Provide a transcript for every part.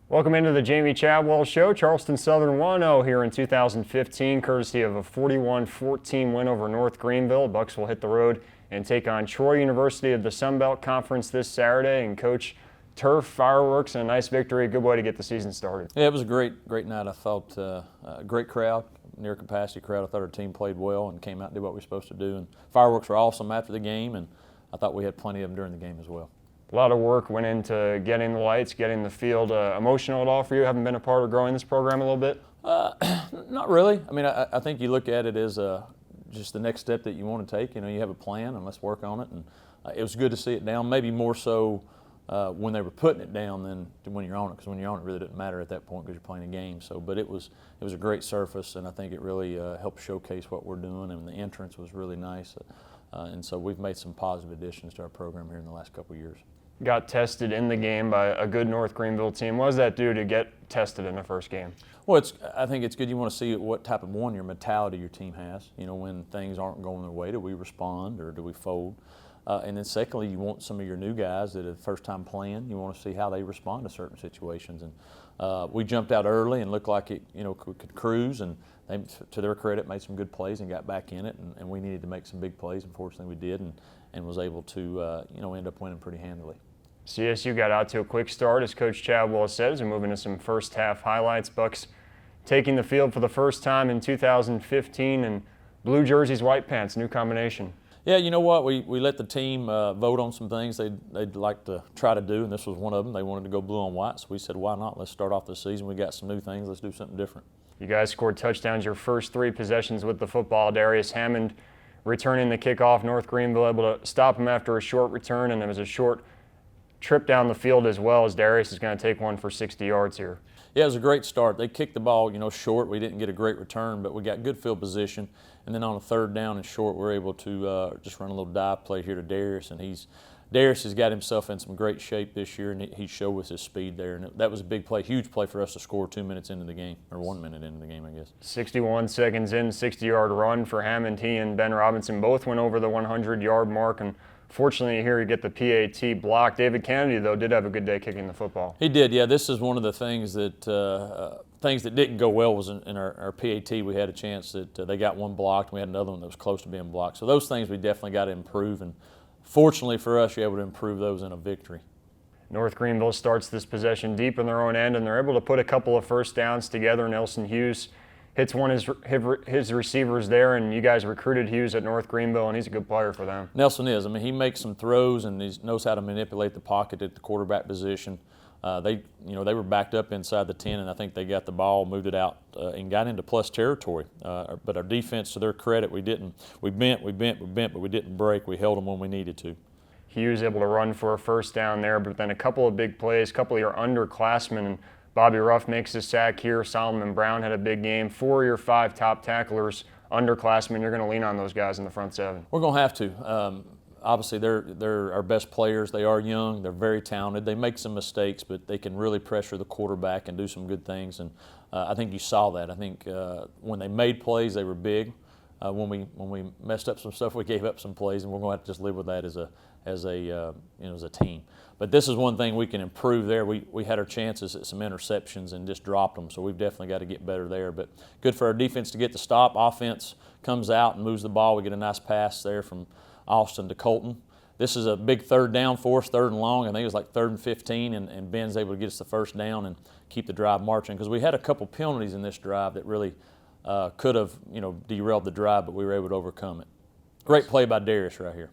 Welcome into the Jamey Chadwell Show. Charleston Southern 1-0 here in 2015, courtesy of a 41-14 win over North Greenville. Bucks will hit the road and take on Troy University of the Sun Belt Conference this Saturday. And Coach, turf, fireworks, and a nice victory. A good way to get the season started. Yeah, it was a great night. I felt a great crowd, near capacity crowd. I thought our team played well and came out and did what we were supposed to do. And fireworks were awesome after the game, and I thought we had plenty of them during the game as well. A lot of work went into getting the lights, getting the field. Emotional at all for you? Having been a part of growing this program a little bit? Not really. I mean, I think you look at it as just the next step that you want to take. You know, you have a plan and let's work on it. And it was good to see it down, maybe more so when they were putting it down than when you're on it, because when you're on it, it really doesn't matter at that point because you're playing a game. So, but it was a great surface, and I think it really helped showcase what we're doing, and the entrance was really nice. And so we've made some positive additions to our program here in the last couple of years. Got tested in the game by a good North Greenville team. What does that do to get tested in the first game? Well, I think it's good. You want to see what type of your mentality your team has. You know, when things aren't going their way, do we respond or do we fold? And then secondly, you want some of your new guys that are first time playing. You want to see how they respond to certain situations. And we jumped out early and looked like it, could cruise. And they, to their credit, made some good plays and got back in it. And we needed to make some big plays. Unfortunately, we did, and was able to, end up winning pretty handily. CSU got out to a quick start, as Coach Chadwell said, as we move into some first half highlights. Bucks taking the field for the first time in 2015, and blue jerseys, white pants, new combination. Yeah, you know what? We let the team vote on some things they'd like to try to do, and this was one of them. They wanted to go blue on white, so we said, why not? Let's start off the season. We got some new things. Let's do something different. You guys scored touchdowns your first 3 possessions with the football. Darius Hammond returning the kickoff. North Greenville able to stop him after a short return, and it was a short trip down the field as well, as Darius is going to take one for 60 yards here. Yeah, it was a great start. They kicked the ball, short. We didn't get a great return, but we got good field position. And then on a third down and short, we're able to just run a little dive play here to Darius, and Darius has got himself in some great shape this year, and he showed us his speed there. And that was a big play, huge play for us to score 2 minutes into the game, or 1 minute into the game, I guess. 61 seconds in, 60-yard run for Hammond. He and Ben Robinson both went over the 100-yard mark, and fortunately here you get the PAT block. David Kennedy, though, did have a good day kicking the football. He did, yeah. This is one of the things that didn't go well was in our PAT. We had a chance that they got one blocked. We had another one that was close to being blocked. So those things we definitely got to improve, and fortunately for us, you're able to improve those in a victory. North Greenville starts this possession deep in their own end, and they're able to put a couple of first downs together. Nelson Hughes hits one of his receivers there, and you guys recruited Hughes at North Greenville, and he's a good player for them. Nelson is. I mean, he makes some throws, and he knows how to manipulate the pocket at the quarterback position. They were backed up inside the 10, and I think they got the ball, moved it out, and got into plus territory. But our defense, to their credit, we bent, but we didn't break. We held them when we needed to. Hughes able to run for a first down there, but then a couple of big plays, a couple of your underclassmen, and Bobby Ruff makes a sack here. Solomon Brown had a big game. 4 of your 5 top tacklers, underclassmen. You're going to lean on those guys in the front 7. We're going to have to. Obviously, they're our best players. They are young. They're very talented. They make some mistakes, but they can really pressure the quarterback and do some good things. And I think you saw that. I think when they made plays, they were big. When we messed up some stuff, we gave up some plays, and we're going to have to just live with that as a team. But this is one thing we can improve there. We had our chances at some interceptions and just dropped them, so we've definitely got to get better there. But good for our defense to get the stop. Offense comes out and moves the ball. We get a nice pass there from Austin to Colton. This is a big third down for us, third and long. I think it was like 3rd and 15, and Ben's able to get us the first down and keep the drive marching, because we had a couple penalties in this drive that really could have derailed the drive, but we were able to overcome it. Great play by Darius right here.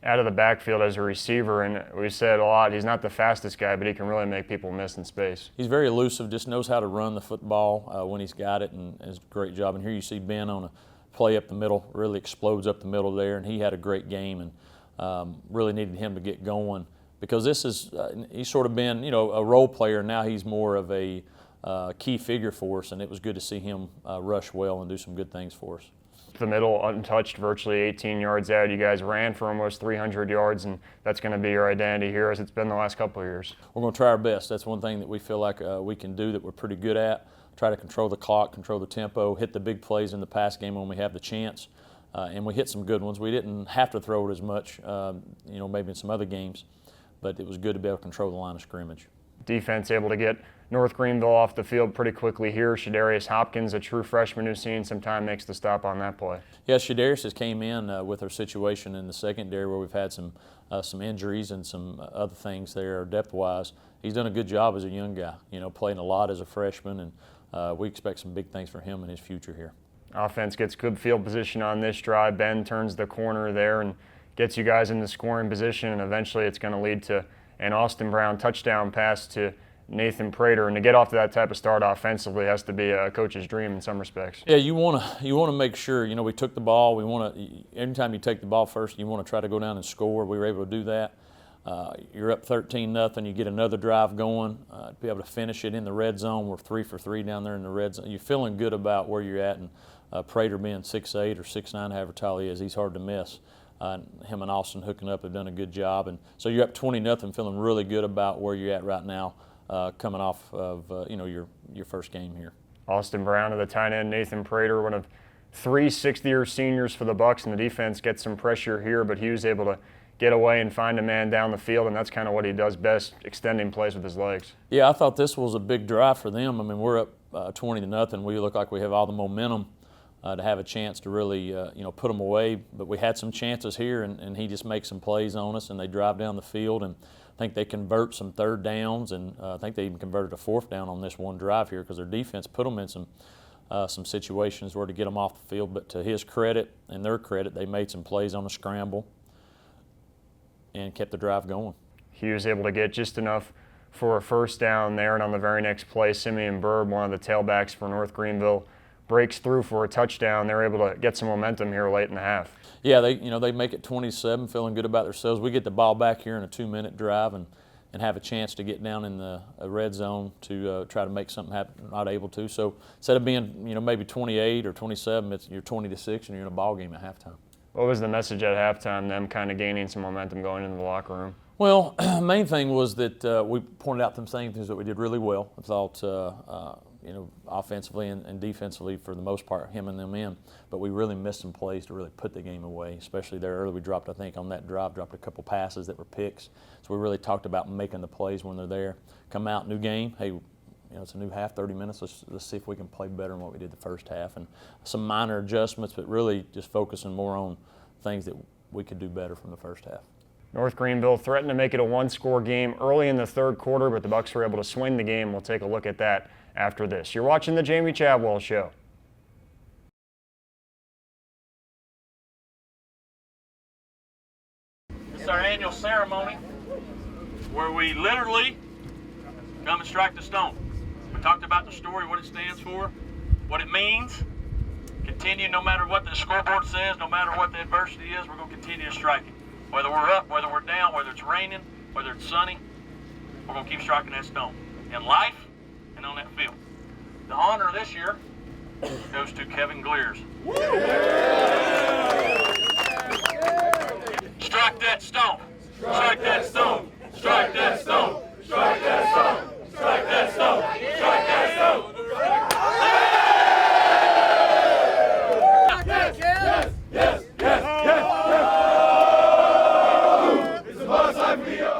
Out of the backfield as a receiver, and we said a lot, he's not the fastest guy, but he can really make people miss in space. He's very elusive, just knows how to run the football when he's got it, and does a great job. And here you see Ben on a play up the middle, really explodes up the middle there, and he had a great game, and really needed him to get going, because this is he's sort of been a role player. Now he's more of a key figure for us, and it was good to see him rush well and do some good things for us. The middle untouched, virtually 18 yards out. You guys ran for almost 300 yards, and that's going to be your identity here, as it's been the last couple of years. We're going to try our best. That's one thing that we feel like we can do, that we're pretty good at. Try to control the clock, control the tempo, hit the big plays in the pass game when we have the chance. And we hit some good ones. We didn't have to throw it as much, maybe in some other games, but it was good to be able to control the line of scrimmage. Defense able to get North Greenville off the field pretty quickly here. Shadarius Hopkins, a true freshman who's seen some time, makes the stop on that play. Yeah, Shadarius has came in with our situation in the secondary where we've had some injuries and some other things there depth-wise. He's done a good job as a young guy, playing a lot as a freshman, and we expect some big things for him in his future here. Offense gets good field position on this drive. Ben turns the corner there and gets you guys in the scoring position, and eventually it's going to lead to an Austin Brown touchdown pass to Nathan Perera. And to get off to that type of start offensively has to be a coach's dream in some respects. Yeah, you want to make sure, we took the ball. Anytime you take the ball first, you want to try to go down and score. We were able to do that. You're up 13-0. You get another drive going. To be able to finish it in the red zone. We're 3 for 3 down there in the red zone. You're feeling good about where you're at, and Pereira being 6'8" or 6'9", however tall he is, he's hard to miss. Him and Austin hooking up have done a good job, and so you're up 20-0, feeling really good about where you're at right now, coming off of your first game here. Austin Brown to the tight end, Nathan Perera, one of 3 sixth-year seniors for the Bucks, and the defense gets some pressure here, but he was able to get away and find a man down the field, and that's kind of what he does best, extending plays with his legs. Yeah, I thought this was a big drive for them. I mean, we're up 20-0. We look like we have all the momentum to have a chance to really, put them away. But we had some chances here, and he just makes some plays on us, and they drive down the field. And I think they convert some third downs, and I think they even converted a fourth down on this one drive here because their defense put them in some situations where to get them off the field. But to his credit and their credit, they made some plays on the scramble and kept the drive going. He was able to get just enough for a first down there, and on the very next play, Simeon Burb, one of the tailbacks for North Greenville, breaks through for a touchdown. They're able to get some momentum here late in the half. Yeah, they make it 27, feeling good about themselves. We get the ball back here in a 2-minute drive and have a chance to get down in the red zone to try to make something happen. Not able to. So instead of being maybe 28 or 27, you're 20-6 and you're in a ball game at halftime. What was the message at halftime? Them kind of gaining some momentum going into the locker room. Well, main thing was that we pointed out some things that we did really well. I thought. Offensively and defensively for the most part, him and them in. But we really missed some plays to really put the game away, especially there early. We dropped, I think, on that drive, dropped a couple passes that were picks. So we really talked about making the plays when they're there. Come out, new game. Hey, it's a new half, 30 minutes. Let's see if we can play better than what we did the first half. And some minor adjustments, but really just focusing more on things that we could do better from the first half. North Greenville threatened to make it a one-score game early in the third quarter, but the Bucks were able to swing the game. We'll take a look at that after this. You're watching the Jamey Chadwell Show. It's our annual ceremony where we literally come and strike the stone. We talked about the story, what it stands for, what it means. Continue no matter what the scoreboard says, no matter what the adversity is, we're going to continue to strike it. Whether we're up, whether we're down, whether it's raining, whether it's sunny, we're going to keep striking that stone. In life, and on that field. The honor this year goes to Kevin Glears. Strike that stone. Strike that stone. Strike that stone. Strike that stone. Strike that stone. Strike that stone. Yes, yes, yes, yes, yes. It's a bus time for you.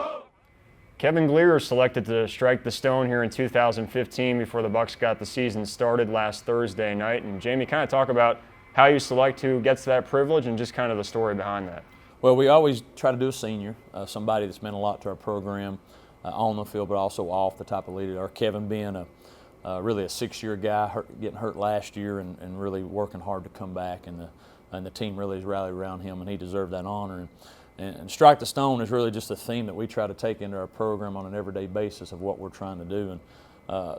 Kevin Glears selected to strike the stone here in 2015 before the Bucks got the season started last Thursday night. And Jamey, kind of talk about how you select who gets that privilege and just kind of the story behind that. Well, we always try to do a senior, somebody that's meant a lot to our program on the field, but also off, the type of leader. Our Kevin being really a 6-year guy, getting hurt last year and really working hard to come back, and the team really has rallied around him, and he deserved that honor. And Strike the Stone is really just a theme that we try to take into our program on an everyday basis of what we're trying to do. And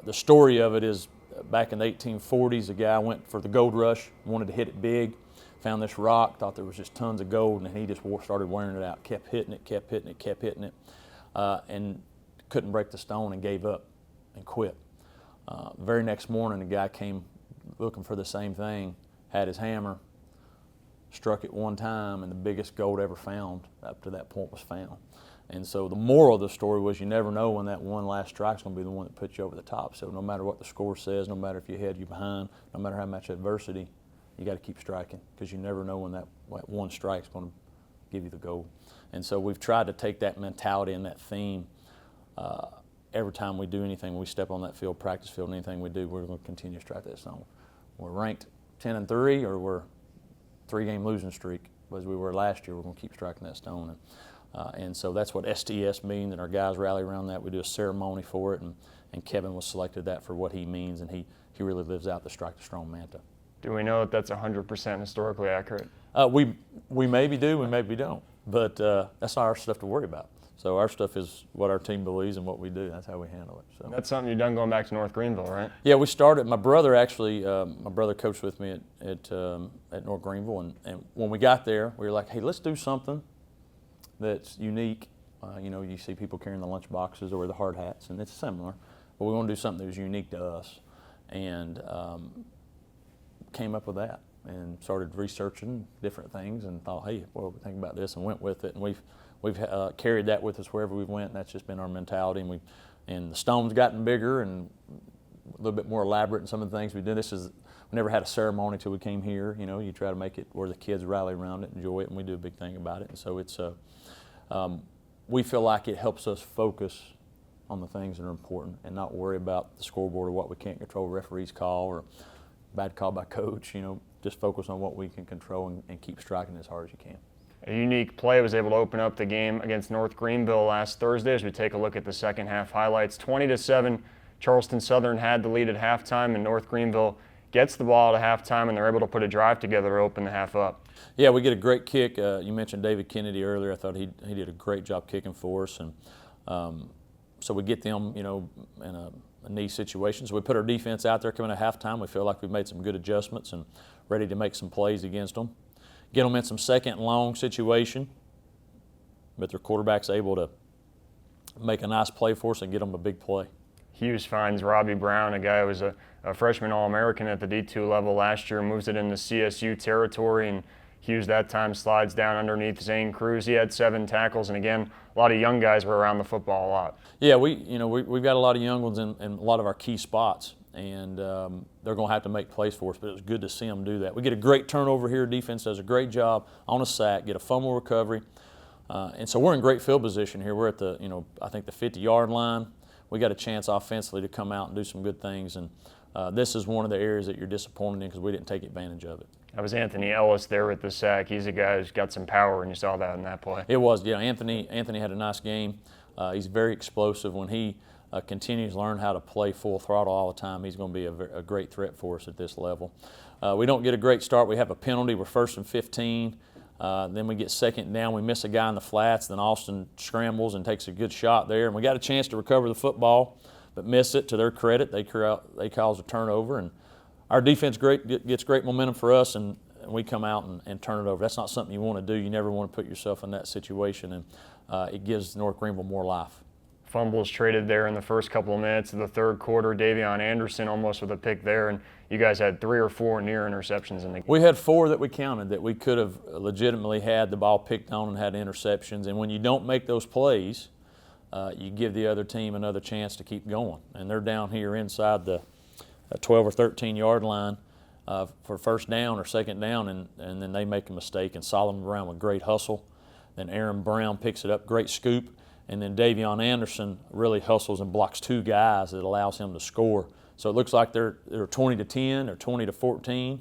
the story of it is back in the 1840s, a guy went for the gold rush, wanted to hit it big, found this rock, thought there was just tons of gold, and he just started wearing it out, kept hitting it, kept hitting it, kept hitting it, and couldn't break the stone and gave up and quit. The very next morning, the guy came looking for the same thing, had his hammer, struck it one time, and the biggest gold ever found up to that point was found. And so the moral of the story was you never know when that one last strike's going to be the one that puts you over the top. So no matter what the score says, no matter if you're ahead, you're behind, no matter how much adversity, you got to keep striking because you never know when that one strike's going to give you the gold. And so we've tried to take that mentality and that theme every time we do anything, when we step on that field, practice field, anything we do, we're going to continue to strike that stone. We're ranked 10-3, or we're 3-game losing streak, as we were last year. We're going to keep striking that stone. And so that's what STS means, and our guys rally around that. We do a ceremony for it, and Kevin was selected that for what he means, and he really lives out the strike the stone mantra. Do we know if that's 100% historically accurate? We maybe do, we maybe don't, but that's not our stuff to worry about. So our stuff is what our team believes and what we do. That's how we handle it. So that's something you've done going back to North Greenville, right? Yeah, we started. My brother actually, my brother coached with me at North Greenville, and when we got there, we were like, hey, let's do something that's unique. You know, you see people carrying the lunch boxes or the hard hats, and it's similar, but we want to do something that was unique to us, and came up with that and started researching different things and thought, hey, well, we think about this, and went with it, and we've carried that with us wherever we went, and that's just been our mentality. And the stone's gotten bigger and a little bit more elaborate in some of the things we do. We never had a ceremony till we came here. You know, you try to make it where the kids rally around it, enjoy it, and we do a big thing about it. And so it's we feel like it helps us focus on the things that are important and not worry about the scoreboard or what we can't control, referee's call or bad call by coach. You know, just focus on what we can control and keep striking as hard as you can. A unique play was able to open up the game against North Greenville last Thursday as we take a look at the second half highlights. 20-7, Charleston Southern had the lead at halftime, and North Greenville gets the ball at halftime, and they're able to put a drive together to open the half up. Yeah, we get a great kick. You mentioned David Kennedy earlier. I thought he did a great job kicking for us, and so we get them, you know, in a knee situation. So we put our defense out there coming at halftime. We feel like we've made some good adjustments and ready to make some plays against them. Get them in some second and long situation, but their quarterback's able to make a nice play for us and get them a big play. Hughes finds Robbie Brown, a guy who was a freshman All-American at the D2 level last year, moves it into CSU territory, and Hughes that time slides down underneath Zane Cruz. He had 7 tackles, and again, a lot of young guys were around the football a lot. Yeah, we've got a lot of young ones in a lot of our key spots, and they're going to have to make plays for us, but it was good to see them do that. We get a great turnover here. Defense does a great job on a sack, get a fumble recovery, and so we're in great field position here. We're at the, I think the 50-yard line. We got a chance offensively to come out and do some good things, and this is one of the areas that you're disappointed in because we didn't take advantage of it. That was Anthony Ellis there with the sack. He's a guy who's got some power, and you saw that in that play. It was, yeah. Anthony had a nice game. He's very explosive. When he continues to learn how to play full throttle all the time, he's going to be a great threat for us at this level. We don't get a great start. We have a penalty. We're 1st and 15. Then we get 2nd down. We miss a guy in the flats. Then Austin scrambles and takes a good shot there. And we got a chance to recover the football, but miss it. To their credit, they cause a turnover. And our defense gets great momentum for us, and we come out and turn it over. That's not something you want to do. You never want to put yourself in that situation, and it gives North Greenville more life. Fumbles traded there in the first couple of minutes of the third quarter. Davion Anderson almost with a pick there, and you guys had 3 or 4 near interceptions in the game. We had 4 that we counted that we could have legitimately had the ball picked on and had interceptions. And when you don't make those plays, you give the other team another chance to keep going. And they're down here inside the 12 or 13-yard line for first down or second down, and then they make a mistake. And Solomon Brown with great hustle. Then Aaron Brown picks it up, great scoop. And then Davion Anderson really hustles and blocks 2 guys that allows him to score. So it looks like they're 20-10 or 20-14,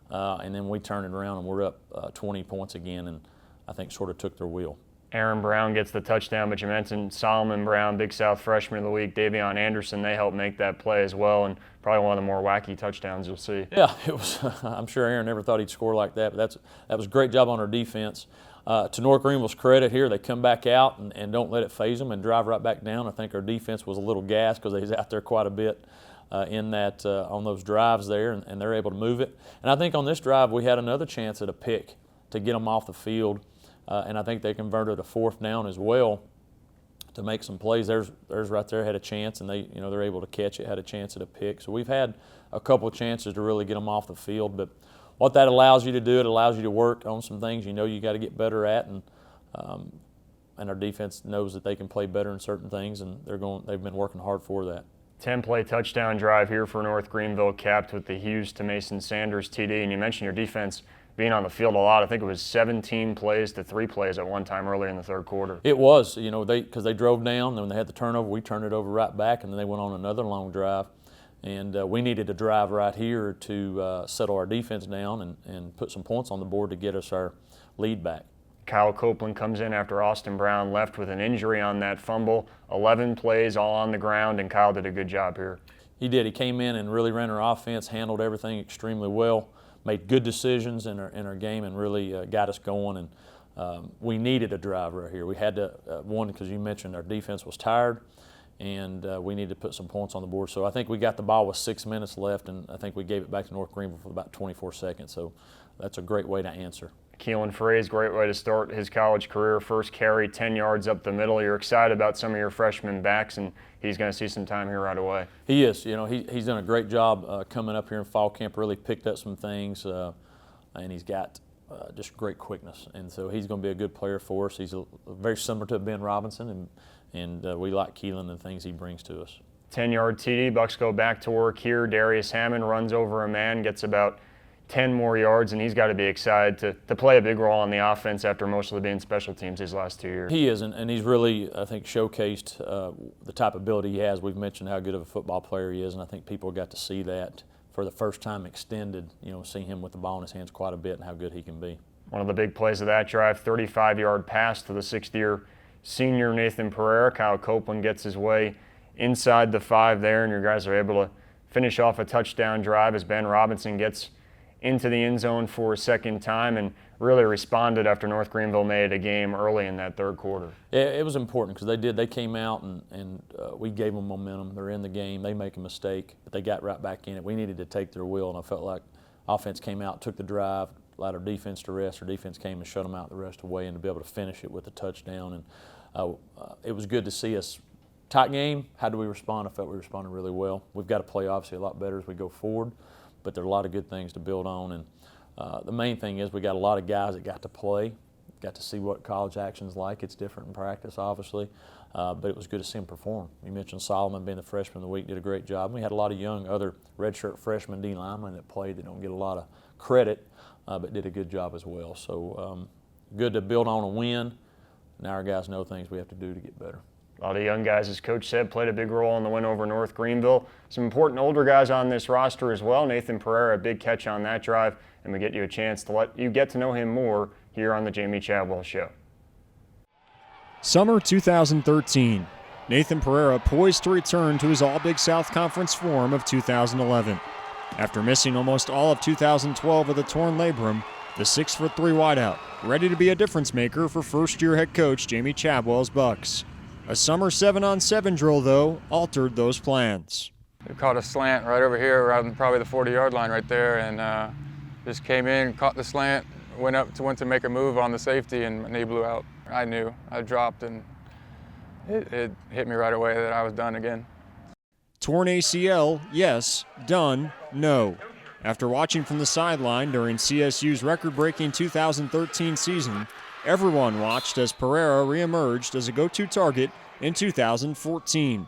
and then we turn it around and we're up 20 points again, and I think sort of took their wheel. Aaron Brown gets the touchdown, but you mentioned Solomon Brown, Big South Freshman of the Week, Davion Anderson, they helped make that play as well, and probably one of the more wacky touchdowns you'll see. Yeah, it was. I'm sure Aaron never thought he'd score like that, but that was a great job on our defense. To North Greenville's credit here, they come back out and don't let it phase them and drive right back down. I think our defense was a little gassed because they was out there quite a bit on those drives there, and they're able to move it. And I think on this drive we had another chance at a pick to get them off the field, and I think they converted a 4th down as well to make some plays. There's right there had a chance, and they're able to catch it, had a chance at a pick. So we've had a couple of chances to really get them off the field, but what that allows you to do, it allows you to work on some things you got to get better at, and our defense knows that they can play better in certain things, and they've been working hard for that. 10-play touchdown drive here for North Greenville, capped with the Hughes to Mason Sanders TD. And you mentioned your defense being on the field a lot. I think it was 17 plays to 3 plays at one time early in the third quarter. It was, because they drove down, then when they had the turnover, we turned it over right back, and then they went on another long drive. And we needed a drive right here to settle our defense down and put some points on the board to get us our lead back. Kyle Copeland comes in after Austin Brown left with an injury on that fumble. 11 plays all on the ground, and Kyle did a good job here. He did. He came in and really ran our offense, handled everything extremely well, made good decisions in our game, and really got us going. And we needed a drive right here. We had to, one, because you mentioned our defense was tired, and we needed to put some points on the board. So I think we got the ball with 6 minutes left, and I think we gave it back to North Greenville for about 24 seconds. So that's a great way to answer. Keelan Frey's great way to start his college career. First carry, 10 yards up the middle. You're excited about some of your freshman backs, and he's going to see some time here right away. He is. He's done a great job coming up here in fall camp, really picked up some things, and he's got just great quickness. And so he's going to be a good player for us. He's very similar to Ben Robinson, and we like Keelan and the things he brings to us. 10-yard TD. Bucks go back to work here. Darius Hammond runs over a man, gets about 10 more yards, and he's got to be excited to play a big role on the offense after mostly being special teams these last 2 years. He is, and he's really, I think, showcased the type of ability he has. We've mentioned how good of a football player he is, and I think people got to see that for the first time extended, seeing him with the ball in his hands quite a bit and how good he can be. One of the big plays of that drive, 35-yard pass to the sixth-year senior Nathan Perera. Kyle Copeland gets his way inside the 5 there, and your guys are able to finish off a touchdown drive as Ben Robinson gets into the end zone for a second time and really responded after North Greenville made a game early in that third quarter. It was important because they came out and we gave them momentum. They're in the game. They make a mistake, but they got right back in it. We needed to take their will, and I felt like offense came out, took the drive, allowed our defense to rest. Our defense came and shut them out the rest of the way, and to be able to finish it with a touchdown. And it was good to see us. Tight game. How do we respond? I felt we responded really well. We've got to play obviously a lot better as we go forward, but there are a lot of good things to build on. And the main thing is we got a lot of guys that got to play, got to see what college action's like. It's different in practice, obviously, but it was good to see them perform. You mentioned Solomon being the freshman of the week, did a great job. We had a lot of young other redshirt freshmen D linemen that played that don't get a lot of credit, but did a good job as well. So good to build on a win. Now our guys know things we have to do to get better. A lot of young guys, as Coach said, played a big role in the win over North Greenville. Some important older guys on this roster as well. Nathan Perera, a big catch on that drive, and we get you a chance to let you get to know him more here on the Jamey Chadwell Show. Summer 2013. Nathan Perera poised to return to his All-Big South Conference form of 2011. After missing almost all of 2012 with a torn labrum, the 6'3" wideout, ready to be a difference maker for first-year head coach Jamey Chadwell's Bucks. A summer 7-on-7 drill, though, altered those plans. We caught a slant right over here around probably the 40-yard line right there, and just came in, caught the slant, went to make a move on the safety, and he blew out. I knew. I dropped, and it hit me right away that I was done again. Torn ACL, yes. Done, no. After watching from the sideline during CSU's record-breaking 2013 season, everyone watched as Pereira reemerged as a go-to target in 2014.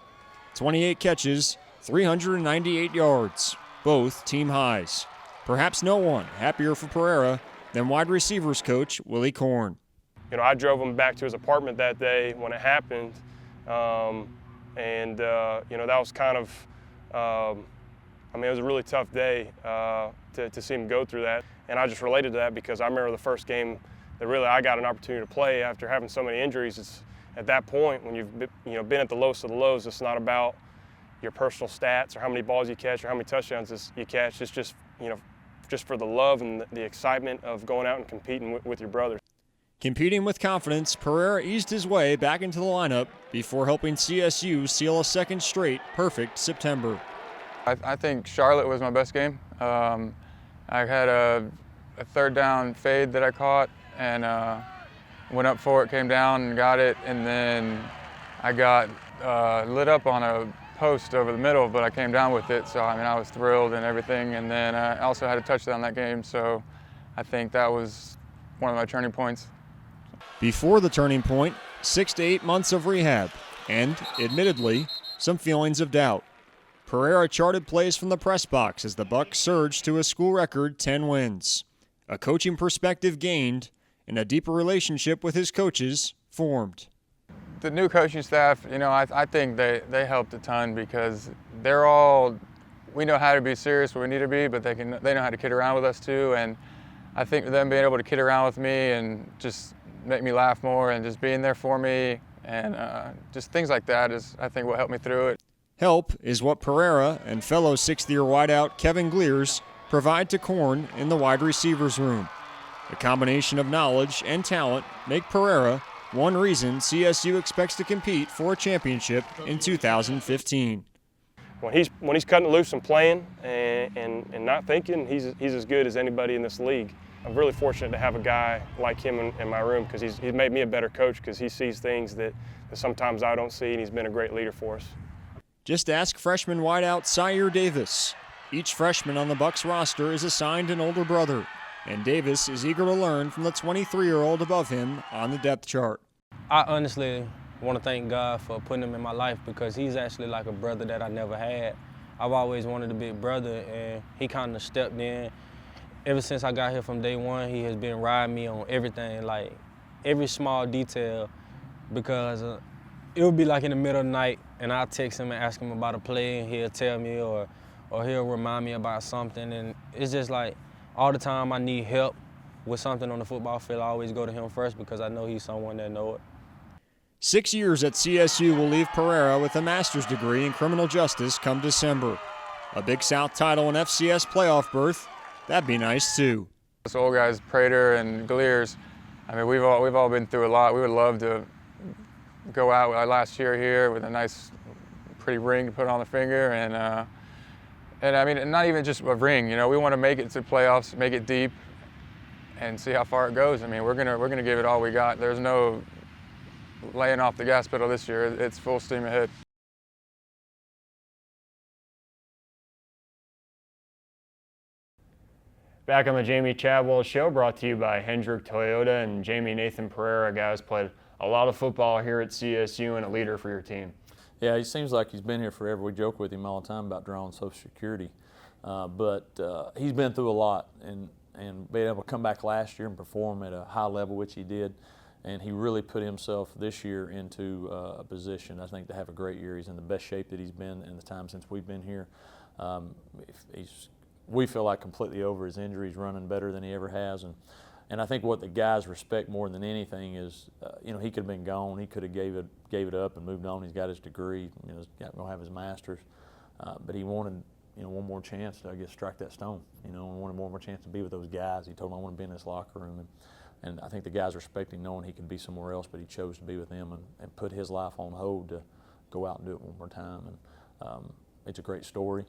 28 catches, 398 yards, both team highs. Perhaps no one happier for Pereira than wide receivers coach Willie Korn. I drove him back to his apartment that day when it happened, that was kind of, it was a really tough day to see him go through that. And I just related to that because I remember the first game that really I got an opportunity to play after having so many injuries. It's at that point when you've been at the lowest of the lows, it's not about your personal stats or how many balls you catch or how many touchdowns you catch. It's just for the love and the excitement of going out and competing with your brothers. Competing with confidence, Pereira eased his way back into the lineup before helping CSU seal a second straight perfect September. I think Charlotte was my best game. I had a third down fade that I caught and went up for it, came down and got it, and then I got lit up on a post over the middle, but I came down with it, so I was thrilled and everything. And then I also had a touchdown that game, so I think that was one of my turning points. Before the turning point, 6 to 8 months of rehab and, admittedly, some feelings of doubt. Pereira charted plays from the press box as the Bucks surged to a school record 10 wins. a coaching perspective gained, and a deeper relationship with his coaches formed. The new coaching staff, I think they helped a ton because we know how to be serious when we need to be, but they know how to kid around with us too. And I think them being able to kid around with me and just make me laugh more and just being there for me and just things like that is, I think, what helped me through it. Help is what Pereira and fellow sixth-year wideout Kevin Gleers provide to Corn in the wide receivers room. The combination of knowledge and talent make Pereira one reason CSU expects to compete for a championship in 2015. When he's cutting loose and playing and not thinking, he's as good as anybody in this league. I'm really fortunate to have a guy like him in my room because he's made me a better coach because he sees things that sometimes I don't see, and he's been a great leader for us. Just ask freshman wideout Sire Davis. Each freshman on the Bucs roster is assigned an older brother, and Davis is eager to learn from the 23-year-old above him on the depth chart. I honestly want to thank God for putting him in my life because he's actually like a brother that I never had. I've always wanted a big brother, and he kind of stepped in. Ever since I got here from day one, he has been riding me on everything, like every small detail, because it would be like in the middle of the night, and I'll text him and ask him about a play, and he'll tell me or he'll remind me about something, and it's just like all the time I need help with something on the football field, I always go to him first because I know he's someone that knows it. 6 years at CSU will leave Pereira with a master's degree in criminal justice come December. A Big South title and FCS playoff berth, that'd be nice too. Those old guys, Pereira and Gleers, I mean, we've all been through a lot. We would love to go out last year here with a nice, pretty ring to put on the finger, and I mean, not even just a ring. We want to make it to the playoffs, make it deep, and see how far it goes. I mean, we're gonna give it all we got. There's no laying off the gas pedal this year. It's full steam ahead. Back on the Jamey Chadwell Show, brought to you by Hendrick Toyota and Jamey Nathan Perera. Guys played a lot of football here at CSU and a leader for your team. Yeah, he seems like he's been here forever. We joke with him all the time about drawing Social Security. But he's been through a lot and being able to come back last year and perform at a high level, which he did. And he really put himself this year into a position, I think, to have a great year. He's in the best shape that he's been in the time since we've been here. We feel like completely over his injury. He's running better than he ever has. And I think what the guys respect more than anything is, he could have been gone. He could have gave it up and moved on. He's got his degree. He's going to have his master's. But he wanted, one more chance to, I guess, strike that stone. And wanted one more chance to be with those guys. He told them, I want to be in this locker room. And I think the guys respect him, knowing he could be somewhere else, but he chose to be with them and put his life on hold to go out and do it one more time. And it's a great story,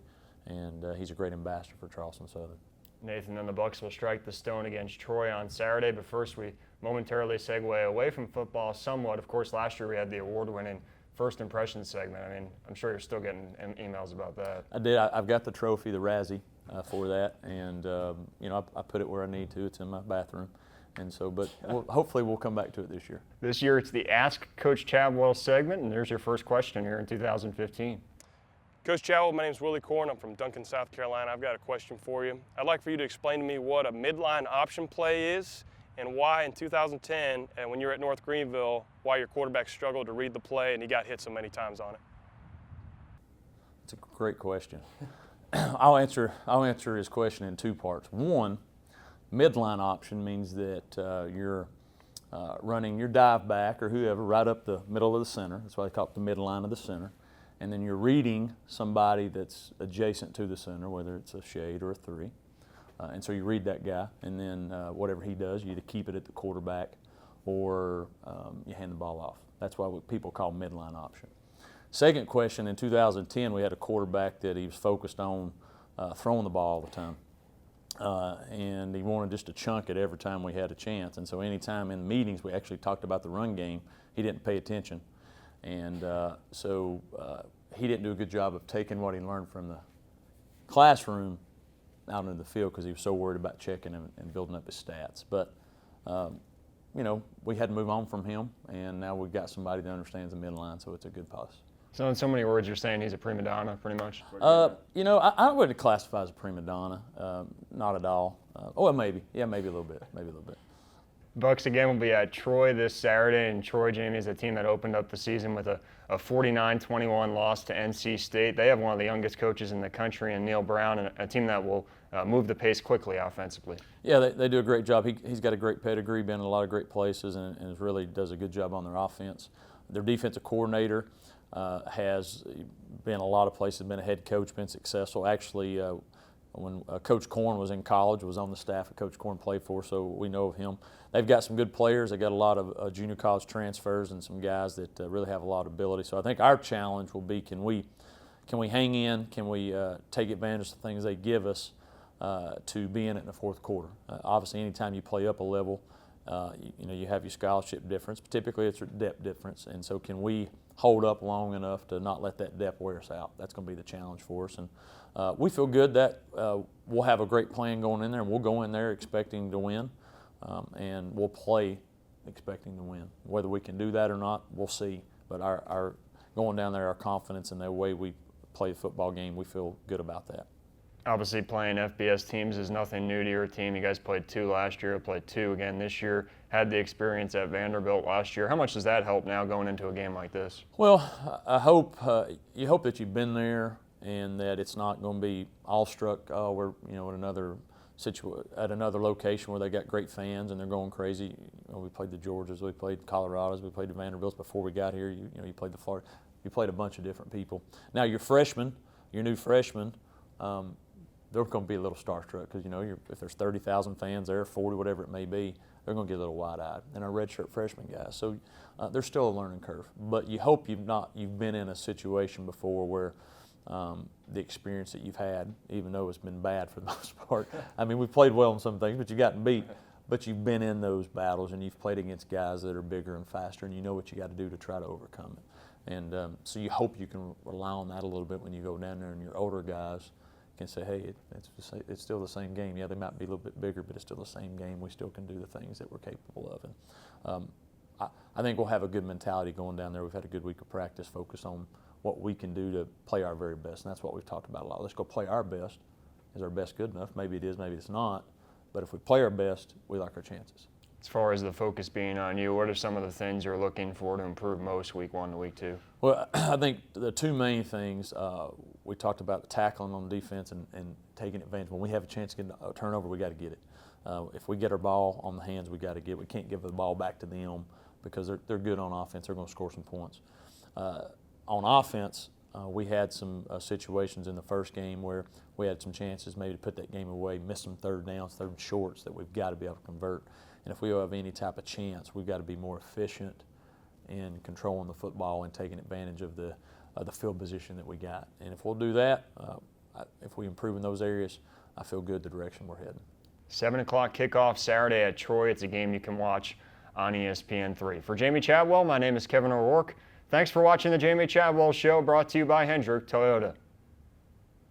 and he's a great ambassador for Charleston Southern. Nathan, and the Bucs will strike the stone against Troy on Saturday, but first we momentarily segue away from football somewhat. Of course, last year we had the award-winning First Impressions segment. I mean, I'm sure you're still getting emails about that. I did. I've got the trophy, the Razzie, for that, and I put it where I need to. It's in my bathroom. And so, but hopefully we'll come back to it this year. This year it's the Ask Coach Chadwell segment, and there's your first question here in 2015. Coach Chadwell, my name is Willie Korn. I'm from Duncan, South Carolina. I've got a question for you. I'd like for you to explain to me what a midline option play is and why in 2010, and when you were at North Greenville, why your quarterback struggled to read the play and he got hit so many times on it. It's a great question. I'll answer his question in two parts. One, midline option means that you're running your dive back or whoever right up the middle of the center. That's why they call it the midline of the center. And then you're reading somebody that's adjacent to the center, whether it's a shade or a three. And so you read that guy, and then whatever he does, you either keep it at the quarterback or you hand the ball off. That's why what people call midline option. Second question, in 2010, we had a quarterback that he was focused on throwing the ball all the time. And he wanted just to chunk it every time we had a chance. And so anytime in meetings we actually talked about the run game, he didn't pay attention. And so he didn't do a good job of taking what he learned from the classroom out into the field because he was so worried about checking and building up his stats. But, we had to move on from him, and now we've got somebody that understands the midline, so it's a good So in so many words, you're saying he's a prima donna, pretty much? You know, I wouldn't classify as a prima donna. Not at all. Well, maybe. Yeah, maybe a little bit. Maybe a little bit. Bucks again will be at Troy this Saturday, and Troy, Jamey, is a team that opened up the season with a 49-21 loss to NC State. They have one of the youngest coaches in the country in Neil Brown, and a team that will move the pace quickly offensively. Yeah, they do a great job. He's got a great pedigree, been in a lot of great places, and really does a good job on their offense. Their defensive coordinator has been a lot of places, been a head coach, been successful. Actually, when Coach Korn was in college, was on the staff that Coach Korn played for, so we know of him. They've got some good players. They've got a lot of junior college transfers and some guys that really have a lot of ability. So I think our challenge will be, can we hang in? Can we take advantage of the things they give us to be in it in the fourth quarter? Obviously, anytime you play up a level, you have your scholarship difference, but typically it's a depth difference. And so can we hold up long enough to not let that depth wear us out? That's going to be the challenge for us. And we feel good that we'll have a great plan going in there, and we'll go in there expecting to win, and we'll play expecting to win. Whether we can do that or not, we'll see. But our going down there, our confidence in the way we play the football game, we feel good about that. Obviously, playing FBS teams is nothing new to your team. You guys played 2 last year, played 2 again this year, had the experience at Vanderbilt last year. How much does that help now going into a game like this? Well, I hope you hope that you've been there and that it's not going to be awestruck. Oh, we're at another location where they got great fans and they're going crazy. We played the Georgias, we played Colorados, we played the Vanderbilts before we got here. You played the Florida, you played a bunch of different people. Now your new freshmen. They're going to be a little starstruck because, if there's 30,000 fans there, 40, whatever it may be, they're going to get a little wide-eyed. And our redshirt freshman guys. So there's still a learning curve. But you hope you've been in a situation before where the experience that you've had, even though it's been bad for the most part. I mean, we've played well in some things, but you've gotten beat. But you've been in those battles, and you've played against guys that are bigger and faster, and you know what you got to do to try to overcome it. And so you hope you can rely on that a little bit when you go down there, and your older guys can say, hey, it's still the same game. Yeah, they might be a little bit bigger, but it's still the same game. We still can do the things that we're capable of. And I think we'll have a good mentality going down there. We've had a good week of practice, focus on what we can do to play our very best, and that's what we've talked about a lot. Let's go play our best. Is our best good enough? Maybe it is, maybe it's not. But if we play our best, we like our chances. As far as the focus being on you, what are some of the things you're looking for to improve most week 1 to week 2? Well, I think the 2 main things, we talked about the tackling on defense and taking advantage. When we have a chance to get a turnover, we got to get it. If we get our ball on the hands, we got to get it. We can't give the ball back to them because they're good on offense. They're going to score some points. On offense, we had some situations in the first game where we had some chances maybe to put that game away, miss some third downs, third shorts that we've got to be able to convert. And if we have any type of chance, we've got to be more efficient in controlling the football and taking advantage of the field position that we got. And if we'll do that, if we improve in those areas, I feel good the direction we're heading. 7 o'clock kickoff Saturday at Troy. It's a game you can watch on ESPN3. For Jamey Chadwell, my name is Kevin O'Rourke. Thanks for watching the Jamey Chadwell Show, brought to you by Hendrick Toyota.